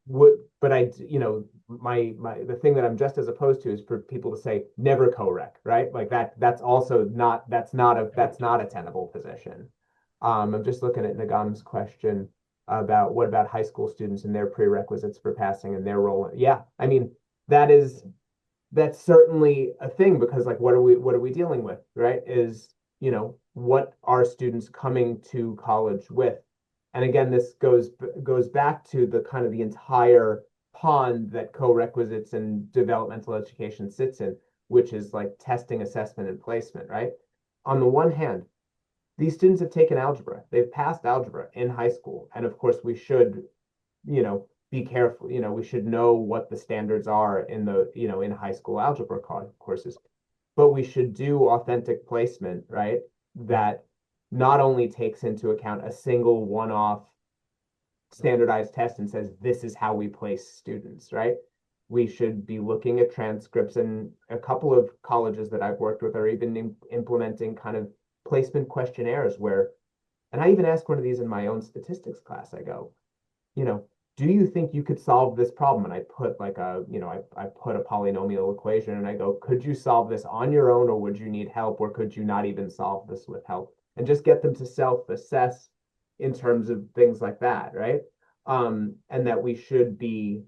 What, but the thing that I'm just as opposed to is for people to say never co-rec, right? Like that's also not that's not a tenable position. I'm just looking at Nagam's question about what about high school students and their prerequisites for passing and their role. Yeah, I mean, that is that's certainly a thing, because like what are we dealing with, right? Is, what are students coming to college with? And again, this goes back to the kind of the entire pond that co-requisites and developmental education sits in, which is like testing, assessment, and placement, right? On the one hand, these students have taken algebra. They've passed algebra in high school. And of course, we should, be careful. We should know what the standards are in high school algebra courses. But we should do authentic placement, right? That not only takes into account a single one-off standardized test and says, this is how we place students, right? We should be looking at transcripts, and a couple of colleges that I've worked with are even implementing kind of placement questionnaires where, and I even asked one of these in my own statistics class. I go, you know, do you think you could solve this problem? And I put like I put a polynomial equation and I go, could you solve this on your own, or would you need help, or could you not even solve this with help? And just get them to self-assess in terms of things like that, right? And that we should be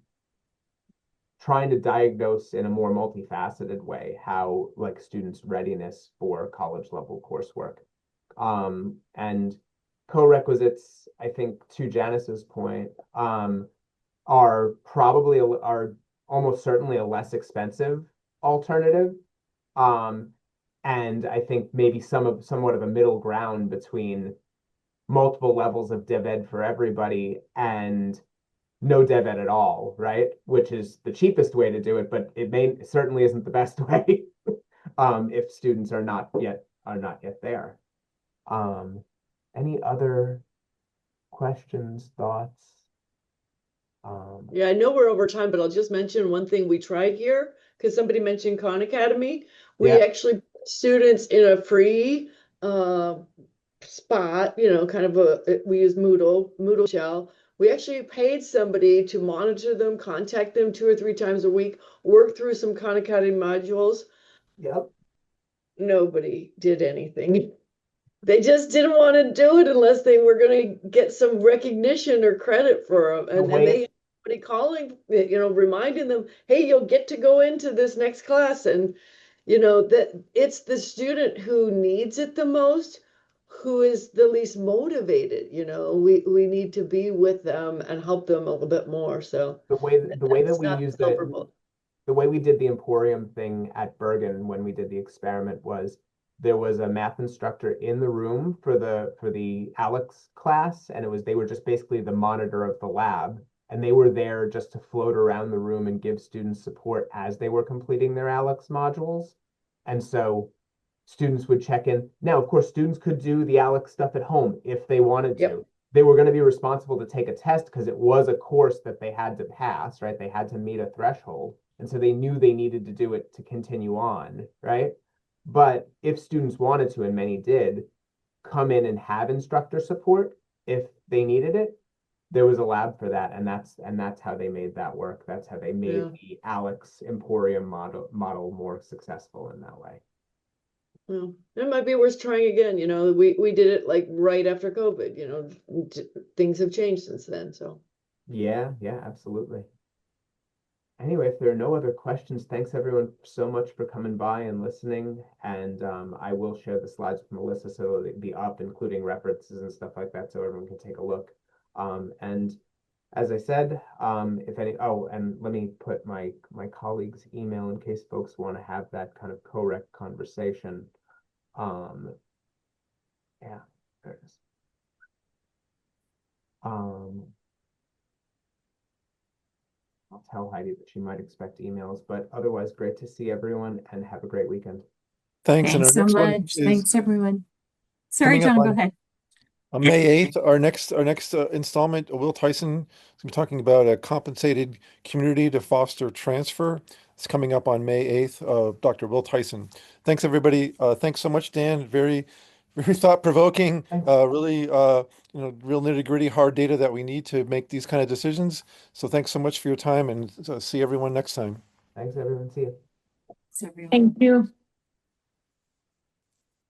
trying to diagnose in a more multifaceted way how like students' readiness for college level coursework. And co-requisites, I think, to Janice's point, are almost certainly a less expensive alternative. Um, and I think maybe somewhat of a middle ground between multiple levels of dev ed for everybody and no dev ed at all, right? Which is the cheapest way to do it, but it certainly isn't the best way if students are not yet there. Um, any other questions, thoughts? Yeah, I know we're over time, but I'll just mention one thing we tried here because somebody mentioned Khan Academy. We Yeah, actually put students in a free uh, spot, kind of we use Moodle shell. We actually paid somebody to monitor them, contact them 2 or 3 times a week, work through some Khan Academy modules. yep. Nobody did anything. They just didn't want to do it unless they were going to get some recognition or credit for them. The And they way had somebody calling, reminding them, hey, you'll get to go into this next class. And, that it's the student who needs it the most, who is the least motivated. We need to be with them and help them a little bit more. So the way that that's we not used it, comparable. the way we did the Emporium thing at Bergen when we did the experiment was there was a math instructor in the room for the Alex class, and they were just basically the monitor of the lab, and they were there just to float around the room and give students support as they were completing their Alex modules. And so students would check in. Now, of course, students could do the Alex stuff at home if they wanted Yep. to. They were going to be responsible to take a test because it was a course that they had to pass, right? They had to meet a threshold. And so they knew they needed to do it to continue on, right? But if students wanted to, and many did, come in and have instructor support if they needed it, there was a lab for that, and that's how they made that work. That's how they made Yeah. the Alex Emporium model more successful in that way. Well, it might be worth trying again. We did it like right after COVID, things have changed since then. So Yeah, yeah, absolutely. Anyway, if there are no other questions, thanks everyone so much for coming by and listening. And I will share the slides with Melissa so they'll be up, including references and stuff like that, so everyone can take a look. And as I said, and let me put my colleague's email in case folks want to have that kind of co-rec conversation. Um, yeah, there it is. Um, I'll tell Heidi that she might expect emails, but otherwise, great to see everyone and have a great weekend. Thanks. And our Thanks so next one much. is Thanks, everyone. Sorry, coming up John, go on ahead. On May 8th, our next installment, Will Tyson is going to be talking about a compensated community to foster transfer. It's coming up on May 8th. Dr. Will Tyson. Thanks, everybody. Thanks so much, Dan. Very, very thought-provoking. Thanks. Really, real nitty-gritty, hard data that we need to make these kind of decisions. So thanks so much for your time, and see everyone next time. Thanks, everyone. See you. Thank you.